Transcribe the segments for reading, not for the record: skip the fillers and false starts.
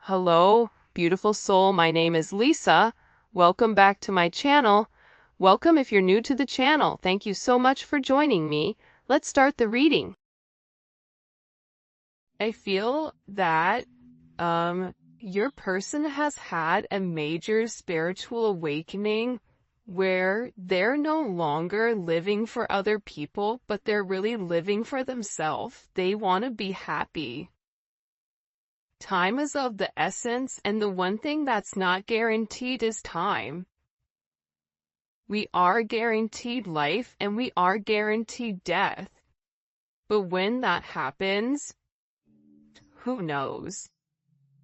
Hello, beautiful soul. My name is Lisa. Welcome back to my channel. Welcome if you're new to the channel. Thank you so much for joining me. Let's start the reading. I feel that your person has had a major spiritual awakening where they're no longer living for other people, but they're really living for themselves. They want to be happy. Time is of the essence, and the one thing that's not guaranteed is time. We are guaranteed life and we are guaranteed death. But when that happens, who knows?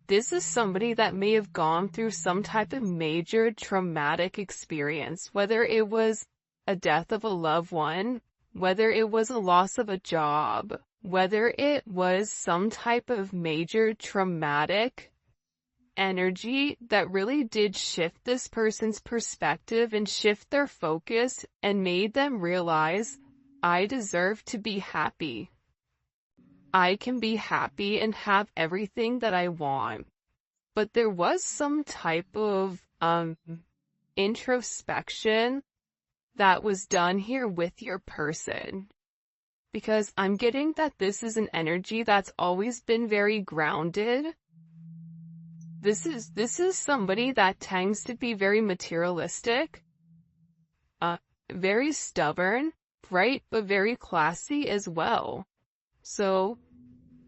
This is somebody that may have gone through some type of major traumatic experience, whether it was a death of a loved one, whether it was a loss of a job, whether it was some type of major traumatic energy that really did shift this person's perspective and shift their focus and made them realize, I deserve to be happy. I can be happy and have everything that I want. But there was some type of introspection that was done here with your person. Because I'm getting that this is an energy that's always been very grounded. This is somebody that tends to be very materialistic, very stubborn, right, but very classy as well. So,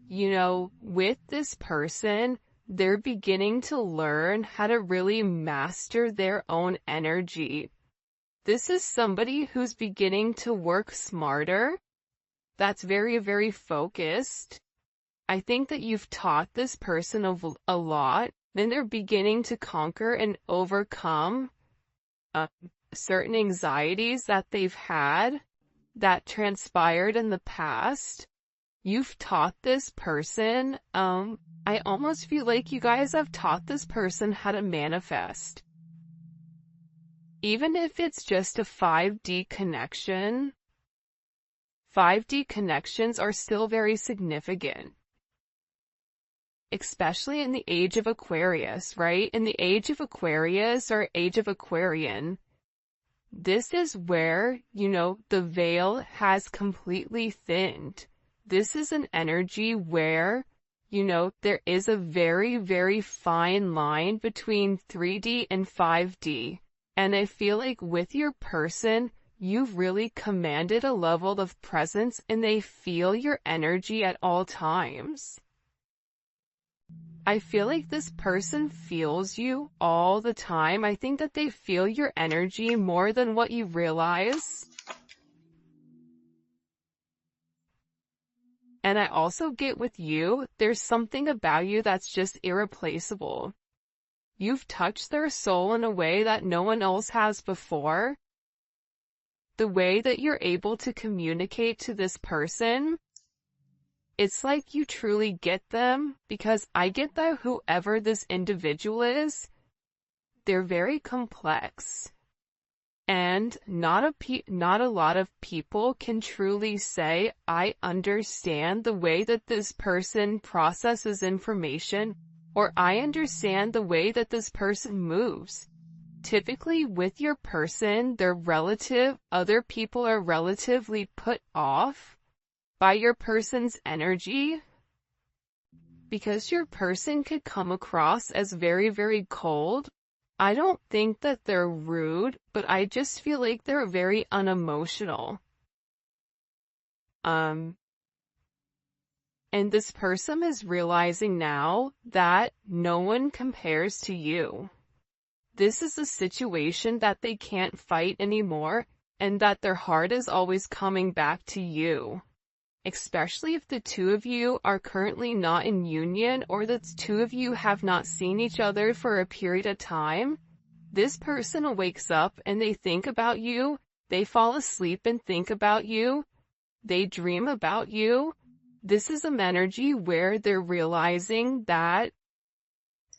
with this person, they're beginning to learn how to really master their own energy. This is somebody who's beginning to work smarter, that's very, very focused. I think that you've taught this person a lot, then they're beginning to conquer and overcome certain anxieties that they've had that transpired in the past. You've taught this person, I almost feel like you guys have taught this person how to manifest. Even if it's just a 5D connection, 5D connections are still very significant. Especially in the age of Aquarius, right? In the age of Aquarius or age of Aquarian, this is where, the veil has completely thinned. This is an energy where, there is a very, very fine line between 3D and 5D. And I feel like with your person, you've really commanded a level of presence and they feel your energy at all times. I feel like this person feels you all the time. I think that they feel your energy more than what you realize. And I also get with you, there's something about you that's just irreplaceable. You've touched their soul in a way that no one else has before. The way that you're able to communicate to this person, it's like you truly get them, because I get that whoever this individual is, they're very complex. And not a lot of people can truly say, I understand the way that this person processes information, or I understand the way that this person moves. Typically with your person, other people are relatively put off by your person's energy, because your person could come across as very, very cold. I don't think that they're rude, but I just feel like they're very unemotional. And this person is realizing now that no one compares to you. This is a situation that they can't fight anymore, and that their heart is always coming back to you. Especially if the two of you are currently not in union, or the two of you have not seen each other for a period of time. This person wakes up and they think about you, they fall asleep and think about you, they dream about you. This is an energy where they're realizing that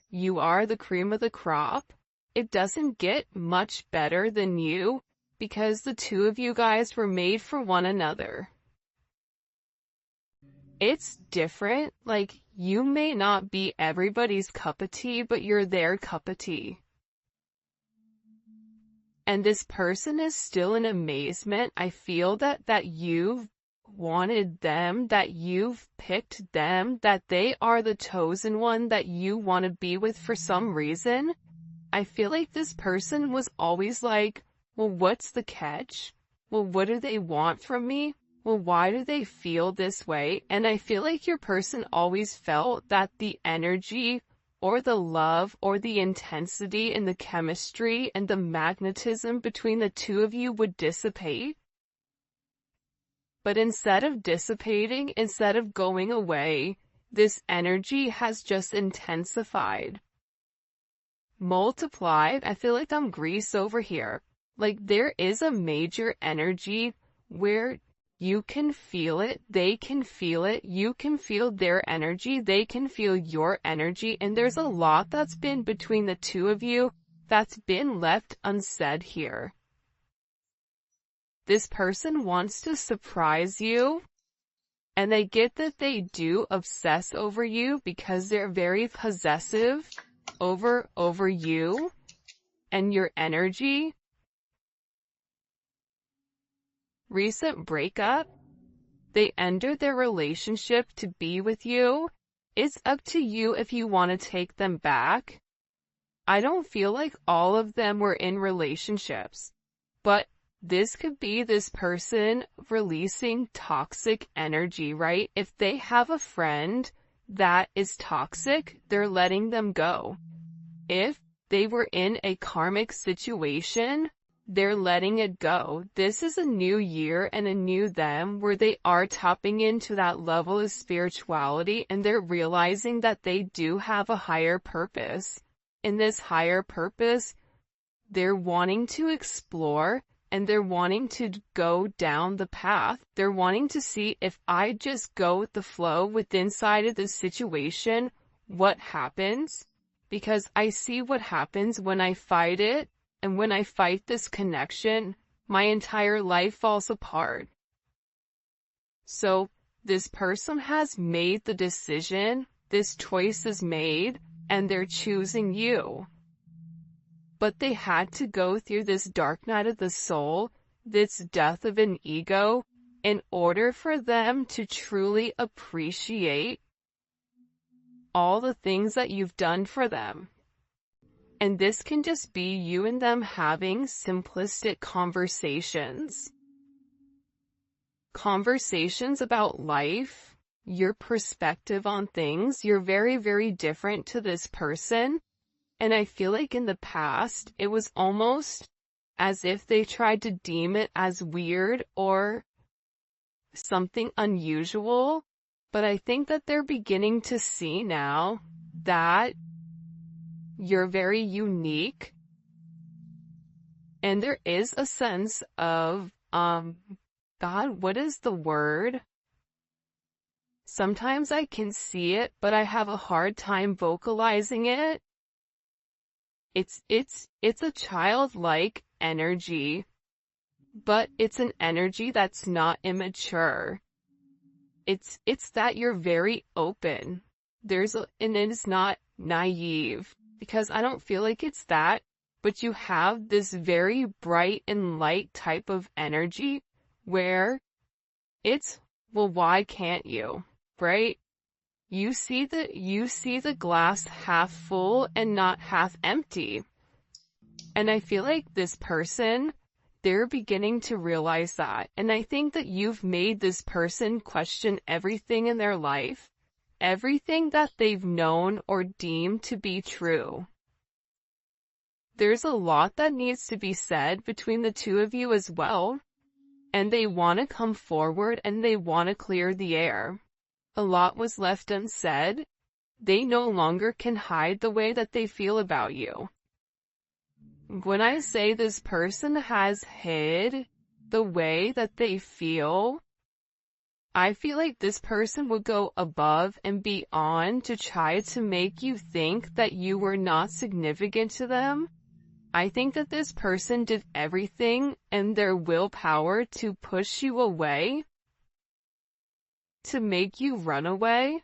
you are the cream of the crop. It doesn't get much better than you, because the two of you guys were made for one another. it's different. Like, you may not be everybody's cup of tea, but you're their cup of tea. And this person is still in amazement. I feel that you've wanted them, that you've picked them, that they are the chosen one that you want to be with for some reason. I feel like this person was always like, well, what's the catch? Well, what do they want from me? Well, why do they feel this way? And I feel like your person always felt that the energy or the love or the intensity and the chemistry and the magnetism between the two of you would dissipate. But instead of dissipating, instead of going away, this energy has just intensified, multiplied. I feel like I'm Grease over here. Like, there is a major energy where you can feel it, they can feel it, you can feel their energy, they can feel your energy, and there's a lot that's been between the two of you that's been left unsaid here. This person wants to surprise you, and I get that they do obsess over you because they're very possessive over you and your energy. Recent breakup. They ended their relationship to be with you. It's up to you if you want to take them back. I don't feel like all of them were in relationships, but this could be this person releasing toxic energy, right? If they have a friend that is toxic, they're letting them go. If they were in a karmic situation, they're letting it go. This is a new year and a new them where they are tapping into that level of spirituality, and they're realizing that they do have a higher purpose. In this higher purpose, they're wanting to explore and they're wanting to go down the path. They're wanting to see, if I just go with the flow with inside of the situation, what happens? Because I see what happens when I fight it. And when I fight this connection, my entire life falls apart. So this person has made the decision, this choice is made, and they're choosing you. But they had to go through this dark night of the soul, this death of an ego, in order for them to truly appreciate all the things that you've done for them. And this can just be you and them having simplistic conversations. Conversations about life, your perspective on things. You're very, very different to this person. And I feel like in the past, it was almost as if they tried to deem it as weird or something unusual. But I think that they're beginning to see now that you're very unique, and there is a sense of, God, what is the word? Sometimes I can see it, but I have a hard time vocalizing it. It's a childlike energy, but it's an energy that's not immature. It's that you're very open. And it is not naive. Because I don't feel like it's that, but you have this very bright and light type of energy where it's, well, why can't you, right? You see the glass half full and not half empty. And I feel like this person, they're beginning to realize that. And I think that you've made this person question everything in their life. Everything that they've known or deemed to be true. There's a lot that needs to be said between the two of you as well. And they want to come forward and they want to clear the air. A lot was left unsaid. They no longer can hide the way that they feel about you. When I say this person has hid the way that they feel, I feel like this person would go above and beyond to try to make you think that you were not significant to them. I think that this person did everything in their willpower to push you away. to make you run away.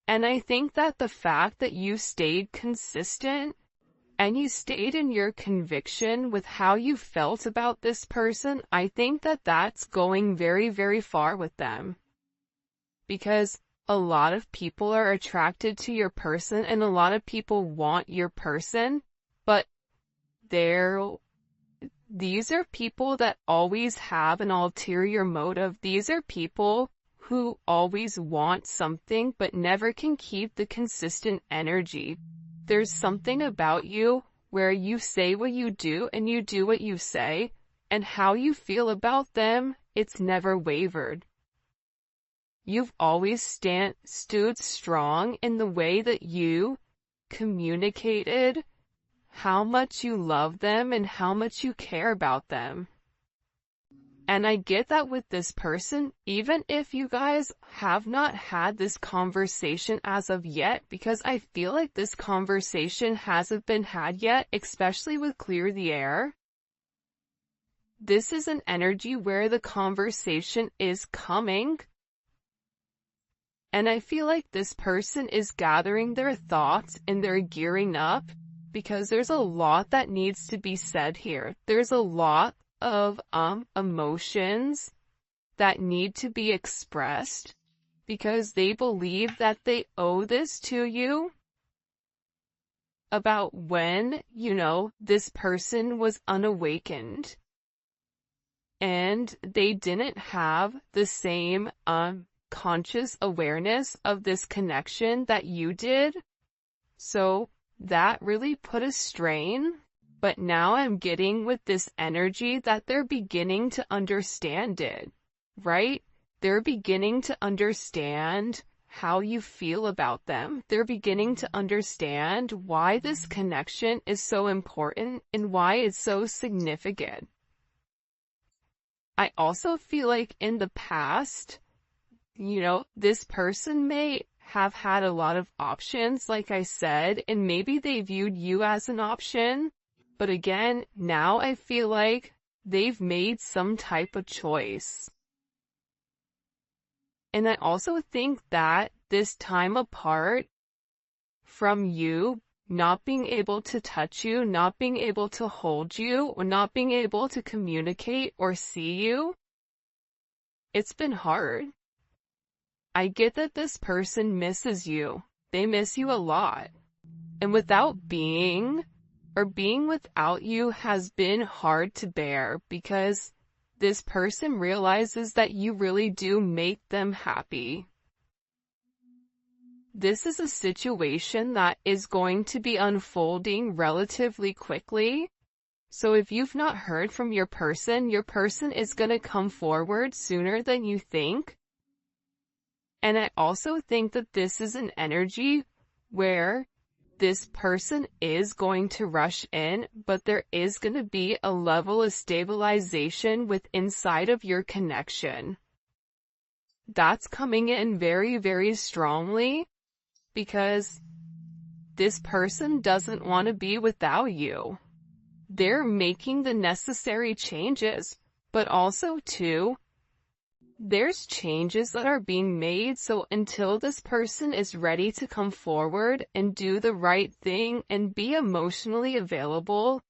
And I think that the fact that you stayed consistent and you stayed in your conviction with how you felt about this person, I think that that's going very, very far with them. Because a lot of people are attracted to your person and a lot of people want your person, but these are people that always have an ulterior motive. These are people who always want something but never can keep the consistent energy. There's something about you where you say what you do and you do what you say, and how you feel about them, it's never wavered. You've always stood strong in the way that you communicated how much you love them and how much you care about them. And I get that with this person, even if you guys have not had this conversation as of yet, because I feel like this conversation hasn't been had yet, especially with Clear the Air. This is an energy where the conversation is coming. And I feel like this person is gathering their thoughts and they're gearing up, because there's a lot that needs to be said here. There's a lot of emotions that need to be expressed because they believe that they owe this to you about when, this person was unawakened and they didn't have the same conscious awareness of this connection that you did. So that really put a strain. But now I'm getting with this energy that they're beginning to understand it, right? They're beginning to understand how you feel about them. They're beginning to understand why this connection is so important and why it's so significant. I also feel like in the past, this person may have had a lot of options, like I said, and maybe they viewed you as an option. But again, now I feel like they've made some type of choice. And I also think that this time apart from you, not being able to touch you, not being able to hold you, or not being able to communicate or see you, it's been hard. I get that this person misses you. They miss you a lot. And being without you has been hard to bear, because this person realizes that you really do make them happy. This is a situation that is going to be unfolding relatively quickly. So if you've not heard from your person is going to come forward sooner than you think. And I also think that this is an energy where this person is going to rush in, but there is going to be a level of stabilization inside of your connection. That's coming in very, very strongly, because this person doesn't want to be without you. They're making the necessary changes, but also too, there's changes that are being made, so until this person is ready to come forward and do the right thing and be emotionally available,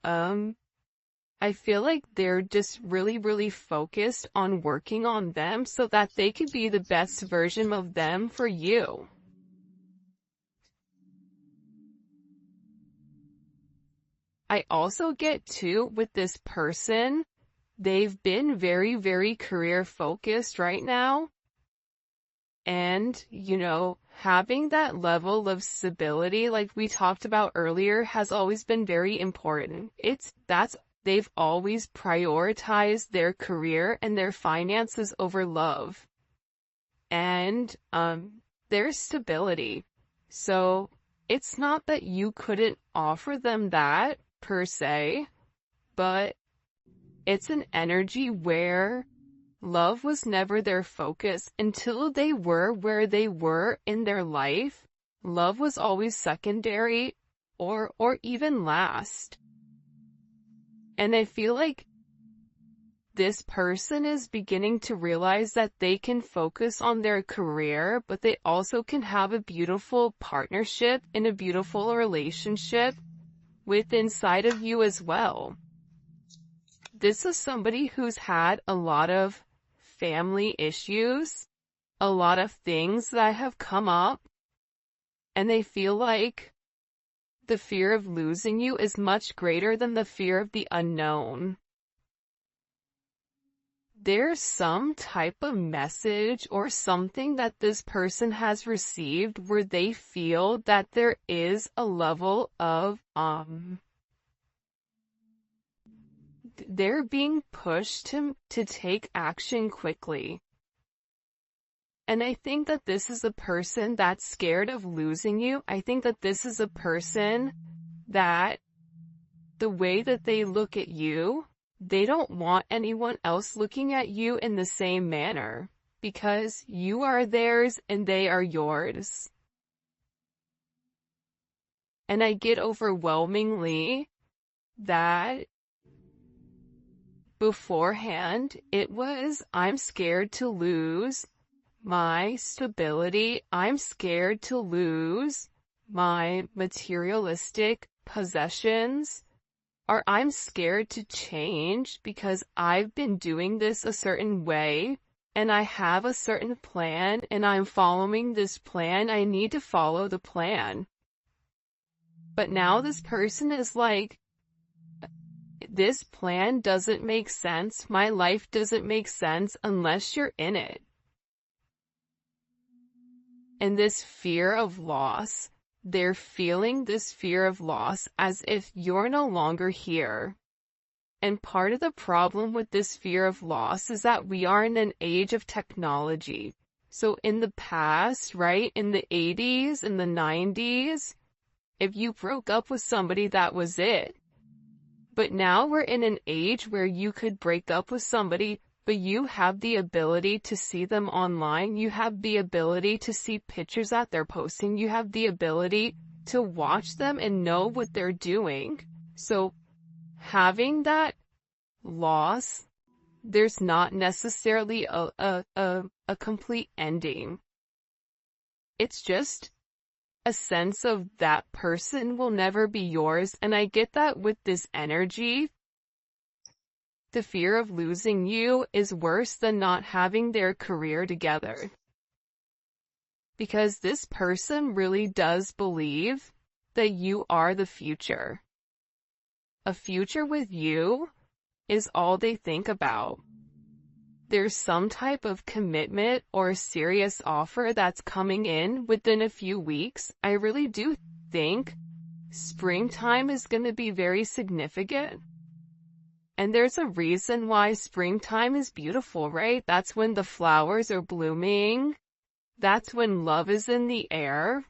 I feel like they're just really, really focused on working on them so that they could be the best version of them for you. I also get too, with this person, they've been very, very career focused right now. And, having that level of stability, like we talked about earlier, has always been very important. They've always prioritized their career and their finances over love. And, their stability. So, it's not that you couldn't offer them that, per se, but it's an energy where love was never their focus until they were where they were in their life. Love was always secondary or even last. And I feel like this person is beginning to realize that they can focus on their career, but they also can have a beautiful partnership and a beautiful relationship with inside of you as well. This is somebody who's had a lot of family issues, a lot of things that have come up, and they feel like the fear of losing you is much greater than the fear of the unknown. There's some type of message or something that this person has received where they feel that there is a level of, they're being pushed to take action quickly. And I think that this is a person that's scared of losing you. I think that this is a person that the way that they look at you, they don't want anyone else looking at you in the same manner, because you are theirs and they are yours. And I get overwhelmingly that beforehand it was, I'm scared to lose my stability, I'm scared to lose my materialistic possessions, or I'm scared to change because I've been doing this a certain way, and I have a certain plan, and I'm following this plan. I need to follow the plan. But now this person is like, this plan doesn't make sense. My life doesn't make sense unless you're in it. And this fear of loss, they're feeling this fear of loss as if you're no longer here. And part of the problem with this fear of loss is that we are in an age of technology. So in the past, right, in the 80s, in the 90s, if you broke up with somebody, that was it. But now we're in an age where you could break up with somebody, but you have the ability to see them online. You have the ability to see pictures that they're posting. You have the ability to watch them and know what they're doing. So having that loss, there's not necessarily a complete ending. It's just a sense of that person will never be yours. And I get that with this energy. The fear of losing you is worse than not having their career together. Because this person really does believe that you are the future. A future with you is all they think about. There's some type of commitment or serious offer that's coming in within a few weeks. I really do think springtime is going to be very significant. And there's a reason why springtime is beautiful, right? That's when the flowers are blooming. That's when love is in the air.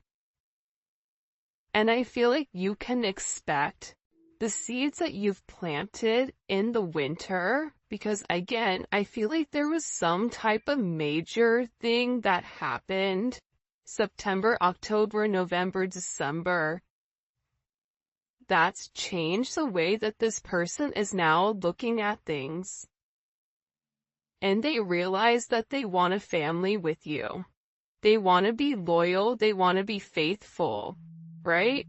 And I feel like you can expect the seeds that you've planted in the winter, because again, I feel like there was some type of major thing that happened September, October, November, December. That's changed the way that this person is now looking at things. And they realize that they want a family with you. They want to be loyal. They want to be faithful, right?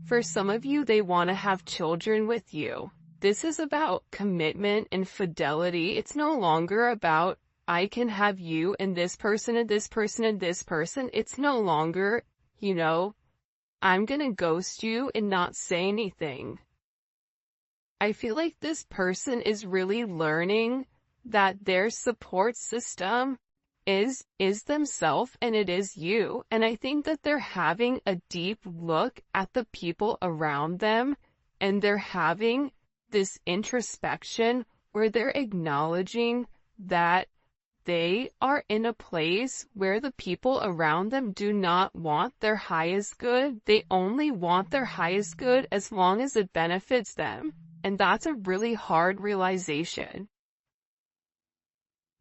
For some of you, they want to have children with you. This is about commitment and fidelity. It's no longer about, I can have you and this person and this person and this person. It's no longer, I'm gonna ghost you and not say anything. I feel like this person is really learning that their support system is themselves, and it is you. And I think that they're having a deep look at the people around them, and they're having this introspection where they're acknowledging that they are in a place where the people around them do not want their highest good. They only want their highest good as long as it benefits them. And that's a really hard realization.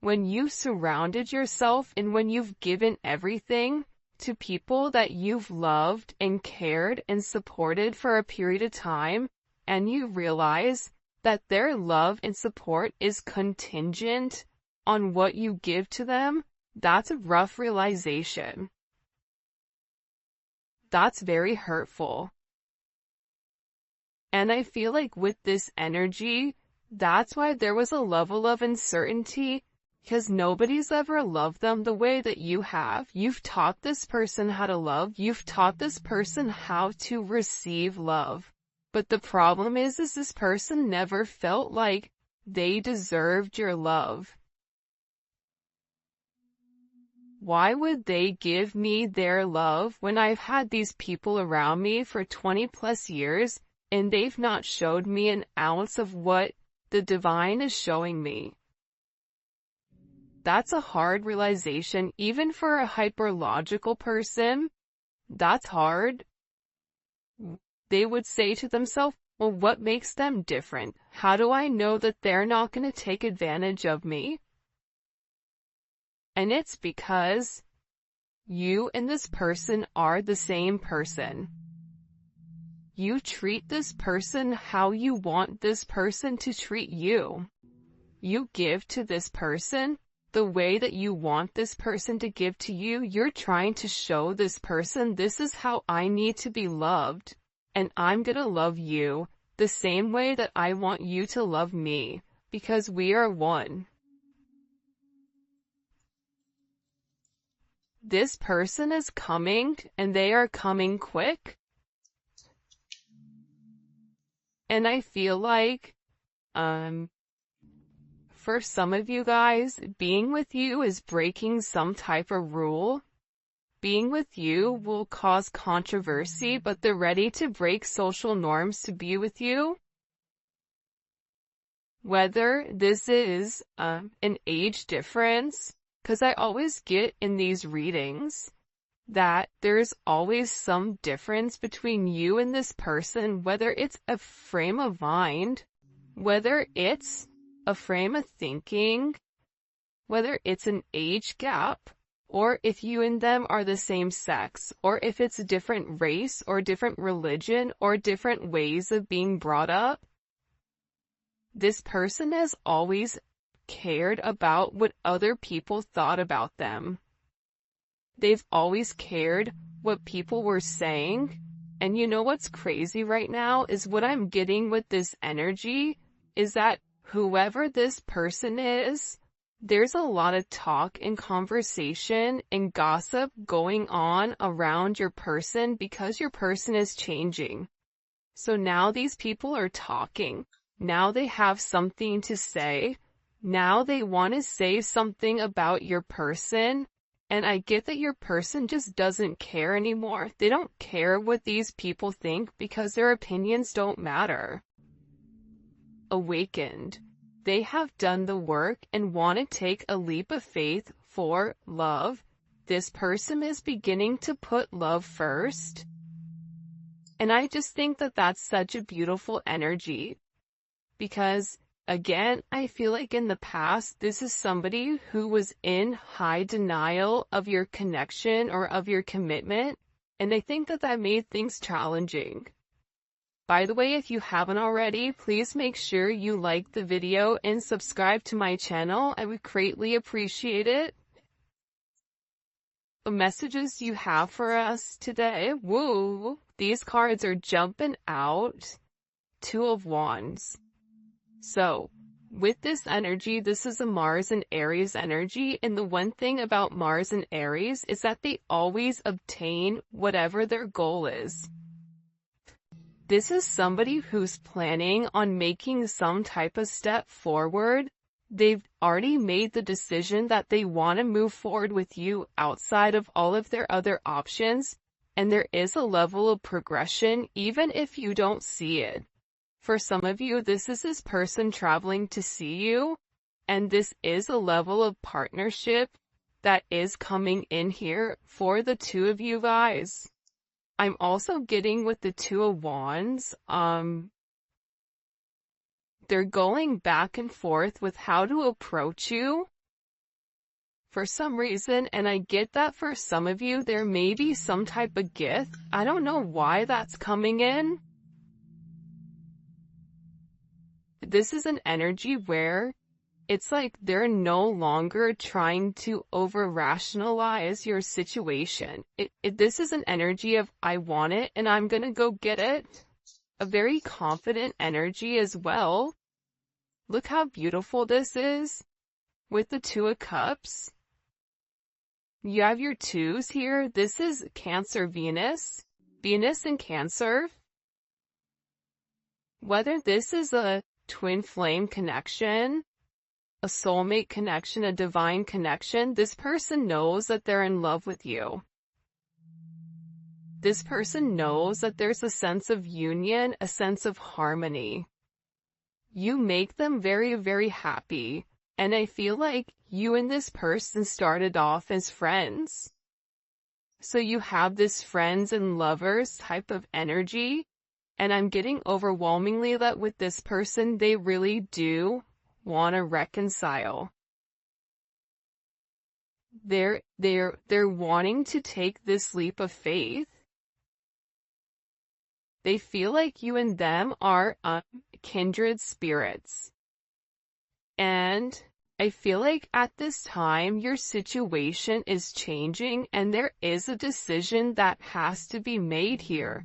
When you've surrounded yourself and when you've given everything to people that you've loved and cared and supported for a period of time, and you realize that their love and support is contingent on what you give to them, that's a rough realization. That's very hurtful. And I feel like with this energy, that's why there was a level of uncertainty, because nobody's ever loved them the way that you have. You've taught this person how to love. You've taught this person how to receive love. But the problem is this person never felt like they deserved your love. Why would they give me their love when I've had these people around me for 20 plus years and they've not showed me an ounce of what the divine is showing me? That's a hard realization, even for a hyperlogical person. That's hard. They would say to themselves, well, what makes them different? How do I know that they're not going to take advantage of me? And it's because you and this person are the same person. You treat this person how you want this person to treat you. You give to this person the way that you want this person to give to you. You're trying to show this person, this is how I need to be loved, and I'm gonna love you the same way that I want you to love me, because we are one. This person is coming, and they are coming quick. And I feel like, for some of you guys, being with you is breaking some type of rule. Being with you will cause controversy, but they're ready to break social norms to be with you. Whether this is an age difference, because I always get in these readings that there's always some difference between you and this person, whether it's a frame of mind, whether it's a frame of thinking, whether it's an age gap, or if you and them are the same sex, or if it's a different race, or different religion, or different ways of being brought up. This person has always cared about what other people thought about them. They've always cared what people were saying. And you know what's crazy right now is what I'm getting with this energy is that whoever this person is, there's a lot of talk and conversation and gossip going on around your person because your person is changing. So now these people are talking. Now they have something to say. Now they want to say something about your person. And I get that your person just doesn't care anymore. They don't care what these people think because their opinions don't matter. Awakened. They have done the work and want to take a leap of faith for love. This person is beginning to put love first. And I just think that that's such a beautiful energy. Because, again, I feel like in the past, this is somebody who was in high denial of your connection or of your commitment. And I think that that made things challenging. By the way, if you haven't already, please make sure you like the video and subscribe to my channel. I would greatly appreciate it. The messages you have for us today. Woo! These cards are jumping out. Two of Wands. So, with this energy, this is a Mars and Aries energy, and the one thing about Mars and Aries is that they always obtain whatever their goal is. This is somebody who's planning on making some type of step forward. They've already made the decision that they want to move forward with you outside of all of their other options, and there is a level of progression even if you don't see it. For some of you, this is this person traveling to see you, and this is a level of partnership that is coming in here for the two of you guys. I'm also getting with the Two of Wands, they're going back and forth with how to approach you for some reason, and I get that for some of you, there may be some type of gift. I don't know why that's coming in. this is an energy where it's like they're no longer trying to over-rationalize your situation. This is an energy of, I want it and I'm gonna go get it. A very confident energy as well. Look how beautiful this is with the Two of Cups. You have your twos here. This is Cancer Venus. Venus in Cancer. Whether this is a twin flame connection, a soulmate connection, a divine connection, this person knows that they're in love with you. This person knows that there's a sense of union, a sense of harmony. You make them very, very happy. And I feel like you and this person started off as friends. So you have this friends and lovers type of energy. And I'm getting overwhelmingly that with this person, they really do want to reconcile. They're wanting to take this leap of faith. They feel like you and them are kindred spirits. And I feel like at this time, your situation is changing and there is a decision that has to be made here.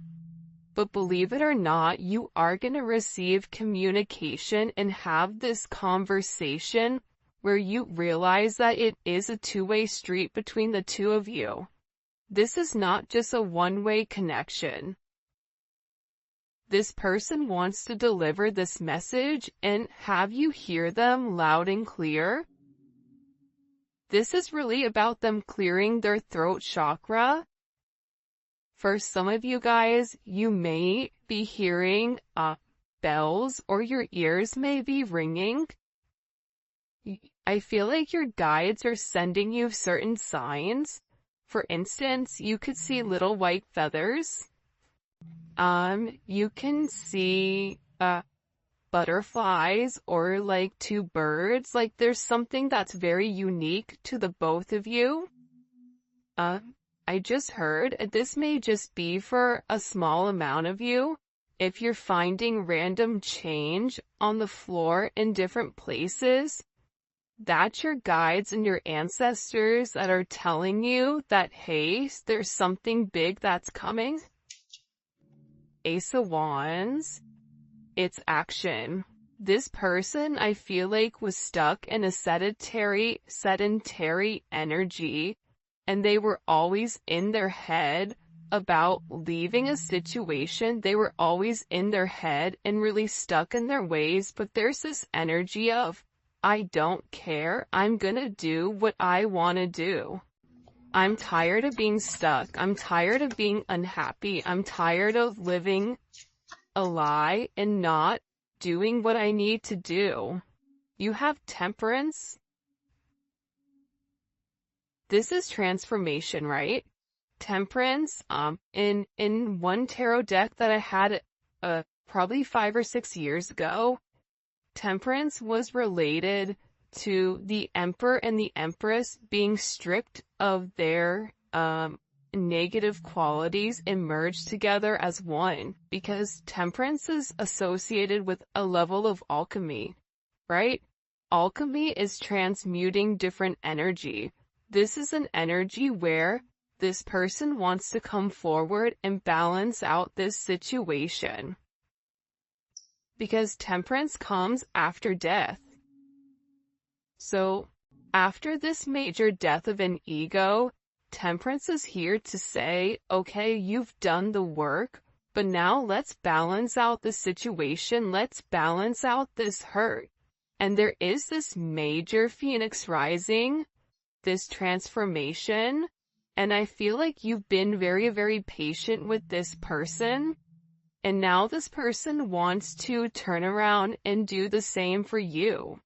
But believe it or not, you are going to receive communication and have this conversation where you realize that it is a two-way street between the two of you. This is not just a one-way connection. This person wants to deliver this message and have you hear them loud and clear. This is really about them clearing their throat chakra. For some of you guys, you may be hearing bells or your ears may be ringing. I feel like your guides are sending you certain signs. For instance, you could see little white feathers. You can see butterflies or like two birds. Like there's something that's very unique to the both of you. I just heard, this may just be for a small amount of you. If you're finding random change on the floor in different places, that's your guides and your ancestors that are telling you that, hey, there's something big that's coming. Ace of Wands, it's action. This person, I feel like, was stuck in a sedentary energy. And they were always in their head about leaving a situation. They were always in their head and really stuck in their ways. But there's this energy of, I don't care. I'm gonna do what I want to do. I'm tired of being stuck. I'm tired of being unhappy. I'm tired of living a lie and not doing what I need to do. You have Temperance. This is transformation, right? Temperance, in one tarot deck that I had, probably 5 or 6 years ago, Temperance was related to the Emperor and the Empress being stripped of their, negative qualities and merged together as one, because Temperance is associated with a level of alchemy, right? Alchemy is transmuting different energy. This is an energy where this person wants to come forward and balance out this situation. Because Temperance comes after death. So, after this major death of an ego, Temperance is here to say, okay, you've done the work, but now let's balance out the situation. Let's balance out this hurt. And there is this major Phoenix rising, this transformation, and I feel like you've been very, very patient with this person, and now this person wants to turn around and do the same for you.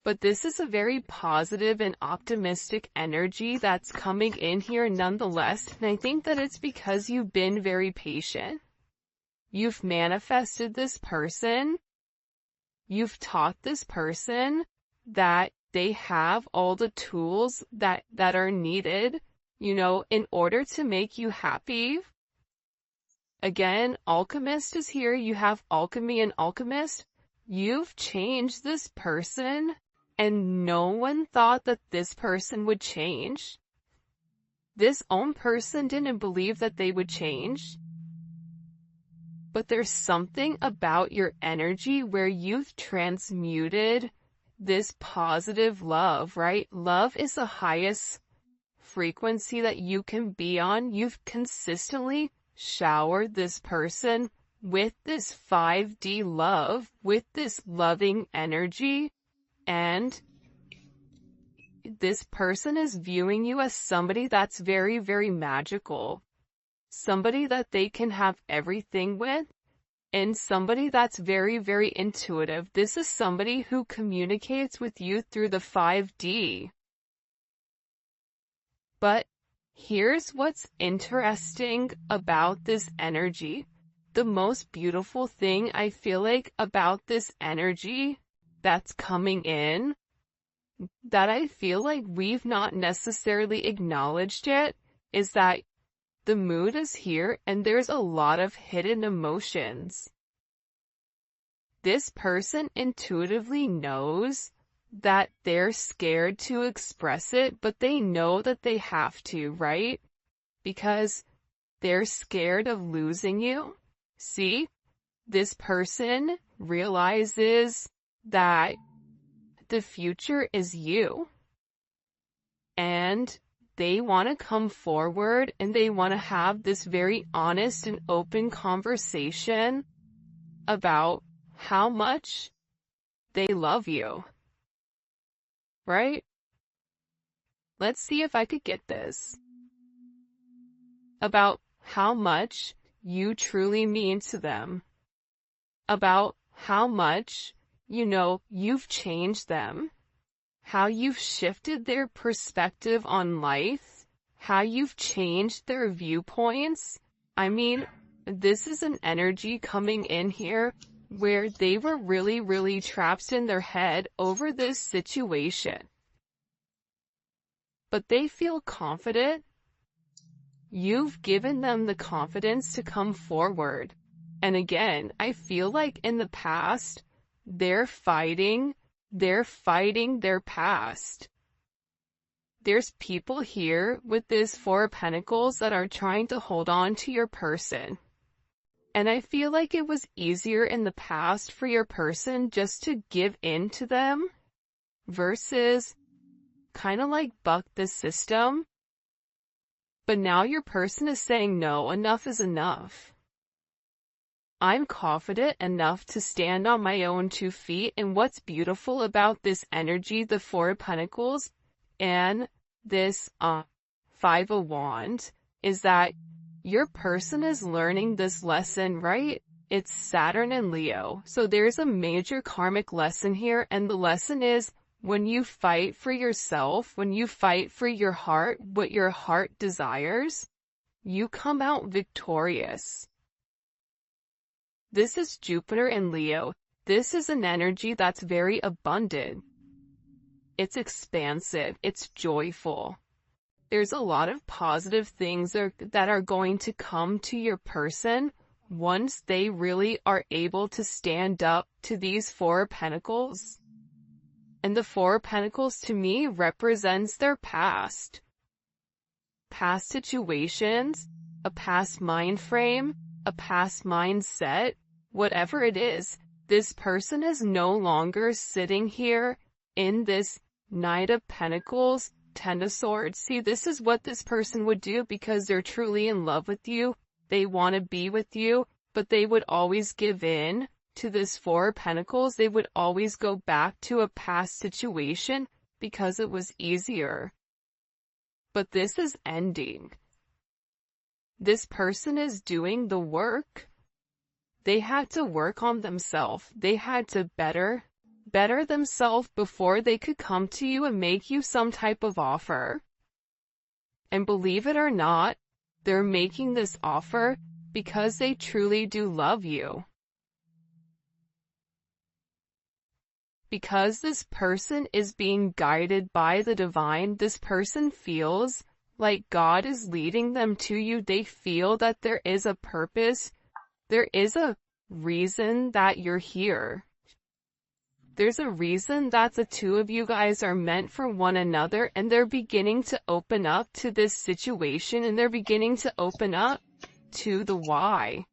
But this is a very positive and optimistic energy that's coming in here nonetheless, and I think that it's because you've been very patient. You've manifested this person. You've taught this person that they have all the tools that are needed, in order to make you happy. Again, Alchemist is here. You have Alchemy and Alchemist. You've changed this person, and no one thought that this person would change. This own person didn't believe that they would change. But there's something about your energy where you've transmuted this positive love, right? Love is the highest frequency that you can be on. You've consistently showered this person with this 5D love, with this loving energy, and this person is viewing you as somebody that's very, very magical, somebody that they can have everything with, and somebody that's very, very intuitive. This is somebody who communicates with you through the 5D. But here's what's interesting about this energy. The most beautiful thing I feel like about this energy that's coming in, that I feel like we've not necessarily acknowledged yet, is that the mood is here and there's a lot of hidden emotions. This person intuitively knows that they're scared to express it, but they know that they have to, right? Because they're scared of losing you. See? This person realizes that the future is you. And they want to come forward and they want to have this very honest and open conversation about how much they love you. Right? Let's see if I could get this. About how much you truly mean to them. About how much, you've changed them. How you've shifted their perspective on life. How you've changed their viewpoints. I mean, this is an energy coming in here where they were really, really trapped in their head over this situation. But they feel confident. You've given them the confidence to come forward. And again, I feel like in the past, they're fighting their past. There's people here with this Four of Pentacles that are trying to hold on to your person. And I feel like it was easier in the past for your person just to give in to them versus kind of like buck the system. But now your person is saying, no, enough is enough. I'm confident enough to stand on my own 2 feet. And what's beautiful about this energy, the Four of Pentacles and this 5 of Wands, is that your person is learning this lesson, right? It's Saturn and Leo. So there's a major karmic lesson here. And the lesson is, when you fight for yourself, when you fight for your heart, what your heart desires, you come out victorious. This is Jupiter and Leo. This is an energy that's very abundant. It's expansive. It's joyful. There's a lot of positive things that are going to come to your person once they really are able to stand up to these Four of Pentacles. And the Four of Pentacles to me represents their past. Past situations, a past mind frame, a past mindset, whatever it is, this person is no longer sitting here in this Knight of Pentacles, Ten of Swords. See, this is what this person would do because they're truly in love with you. They want to be with you, but they would always give in to this Four of Pentacles. They would always go back to a past situation because it was easier. But this is ending. This person is doing the work. They had to work on themselves. They had to better themselves before they could come to you and make you some type of offer. And believe it or not, they're making this offer because they truly do love you. Because this person is being guided by the divine, this person feels like God is leading them to you. They feel that there is a purpose. There is a reason that you're here. There's a reason that the two of you guys are meant for one another, and they're beginning to open up to this situation, and they're beginning to open up to the why.